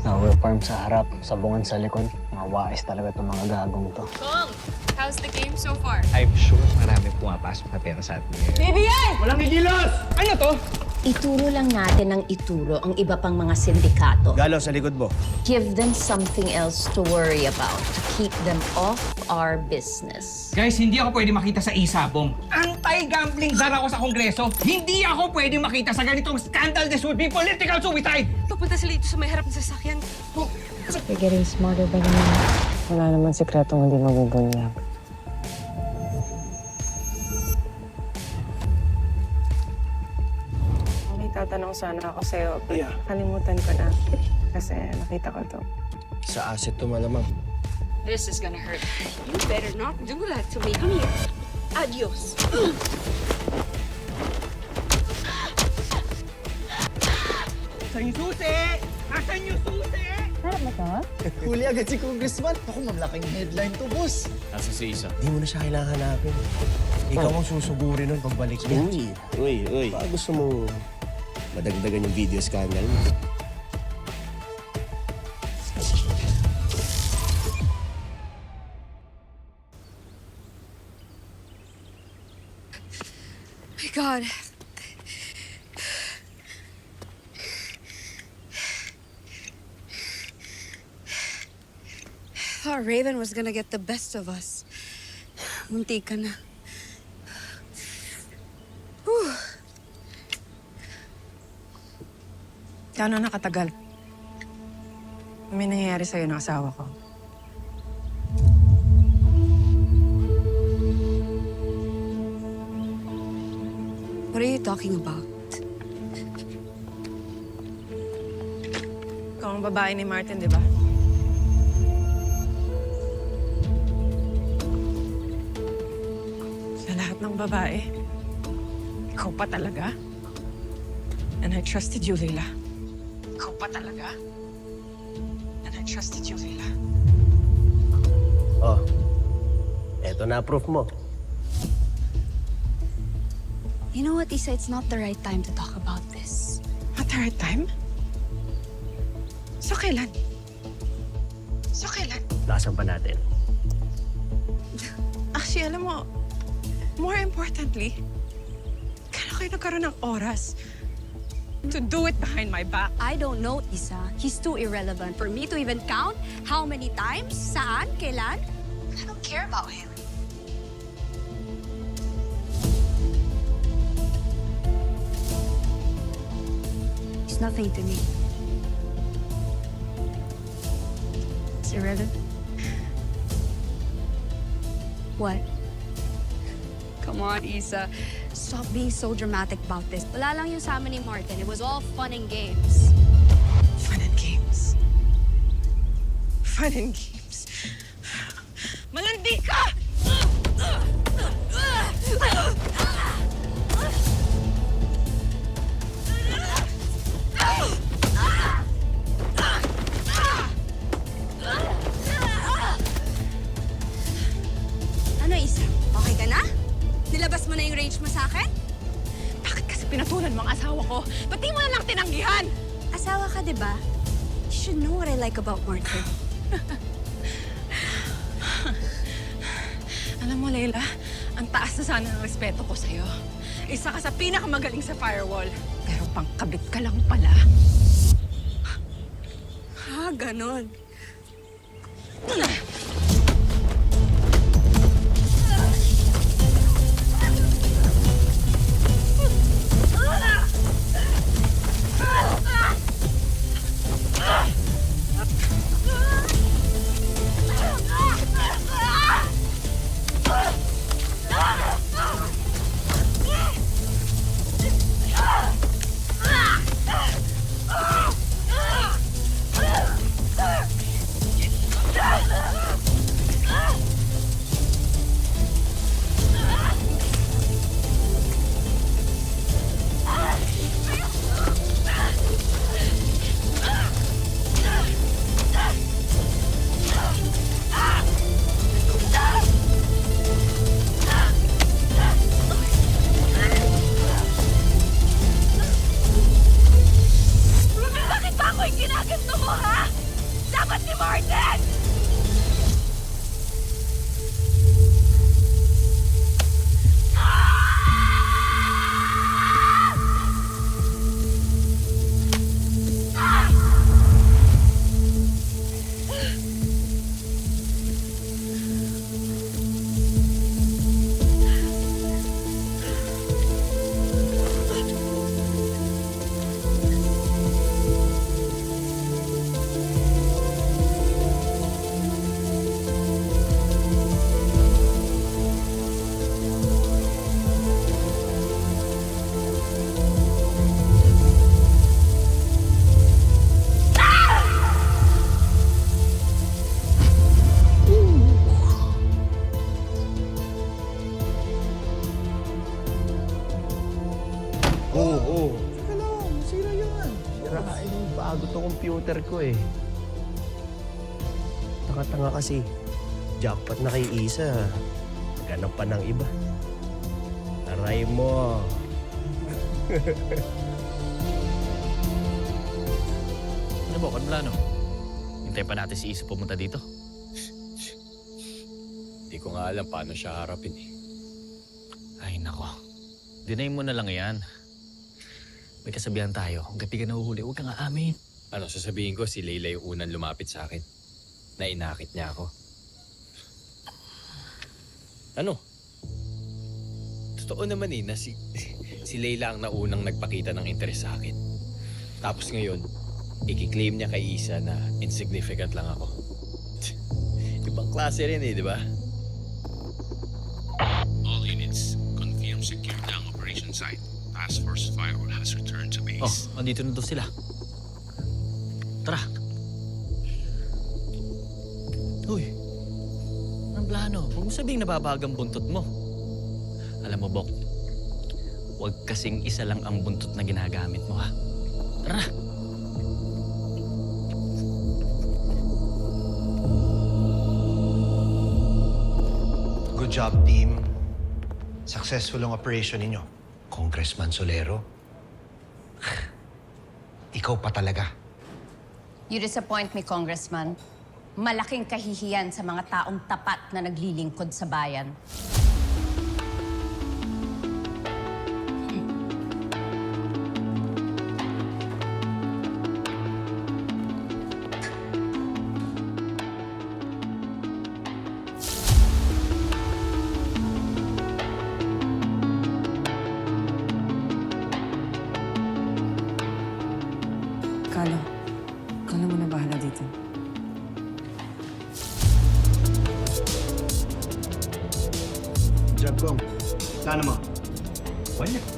Tower farm sa harap, sabungan sa likod. Mga wais talaga itong mga gagong to. Kong, how's the game so far? I'm sure marami pumapasok na pera sa atin ngayon. PBI! Walang igilos! Ano to? Ituro lang natin ng ituro ang iba pang mga sindikato. Galaw sa likod mo. Give them something else to worry about to keep them off our business. Guys, hindi ako pwede makita sa isabong. Anti-gambling czar ako sa Kongreso. Hindi ako pwede makita sa ganitong scandal. This would be political suicide! Papunta sila dito sa may harap ng sasakyan. You're getting smarter by the minute. Wala naman sikretong hindi mabubunyag. May tatanong sana ako sa'yo. Yeah. Kalimutan ko na. Kasi nakita ko to. Sa asset to malamang. This is gonna hurt. You better not do that to me. Come here. Adios. Asan yung susi? Asan yung susi? Huli agad si Congressman. Ako, mamlaking headline to, boss. Nasa si Isa. Hindi mo na siya kailangan hanapin. Ikaw ang susuguri nun pagbalik niya. Uy. Baka gusto mo madagdagan yung video scandal mo. My God. Thought Raven was gonna get the best of us. Munti ka na. Gano'n nakatagal? May nangyayari sa'yo ng asawa ko. What are you talking about? Ikaw ang babae ni Martin, di ba? Sa lahat ng babae, ikaw pa talaga? And I trusted you, Leila. Ikaw pa talaga? And I trusted you, Leila. Oh, eto na proof mo. You know what, Isa? It's not the right time to talk about this. Not the right time? So kailan? So kailan? Lakasan pa natin. Actually, alam mo, more importantly, kailan kayo nagkaroon ng oras to do it behind my back? I don't know, Isa. He's too irrelevant for me to even count how many times, saan, kailan. I don't care about him. He's nothing to me. It's irrelevant. What? Come on, Isa. Stop being so dramatic about this. Wala lang yung sa amin ni Martin. It was all fun and games. Fun and games. Fun and games. Malandi ka! Ano, Isa? Okay ka na? Nilabas mo na yung rage mo sa akin? Bakit kasi pinatulan mo ang asawa ko? Ba't di mo na lang tinanggihan? Asawa ka, di ba? You should know what I like about Martin. Alam mo, Leila, ang taas na sana ng respeto ko sa'yo. Isa ka sa pinakamagaling sa firewall. Pero pangkabit ka lang pala. Ha, ganon. Martin! Oo. Teka lang, sira yan. Sirain yung bago to computer ko eh. Tanga-tanga kasi. Jackpot na kay Isa. Ganap pa ng iba. Aray mo. Ano ba, kan plano? Hintay pa natin si Isa pumunta dito. Hindi ko nga alam paano siya harapin eh. Ay, nako. Deny mo na lang yan. May kasabihan tayo, hanggat di ka nahuhuli, huwag kang aamin. Ano sasabihin ko, si Layla yung unang lumapit sa akin. Na inakit niya ako. Ano? Totoo naman eh na si Layla ang naunang nagpakita ng interes sa akin. Tapos ngayon, i-claim niya kay Isa na insignificant lang ako. Ibang klase rin eh, di ba? All units, confirm secure na ang operation site. Task Force Firewall has returned to base. Oh, andito na daw sila. Tara. Uy, anong plano? Huwag mo sabihing nababagang buntot mo. Alam mo, Bok, huwag kasing isa lang ang buntot na ginagamit mo, ha? Tara. Good job, team. Successful ang operation ninyo. Congressman Solero. Ikaw pa talaga. You disappoint me, Congressman. Malaking kahihiyan sa mga taong tapat na naglilingkod sa bayan. Kala mo na bahala dito. Job kong. Plano mo? Wala.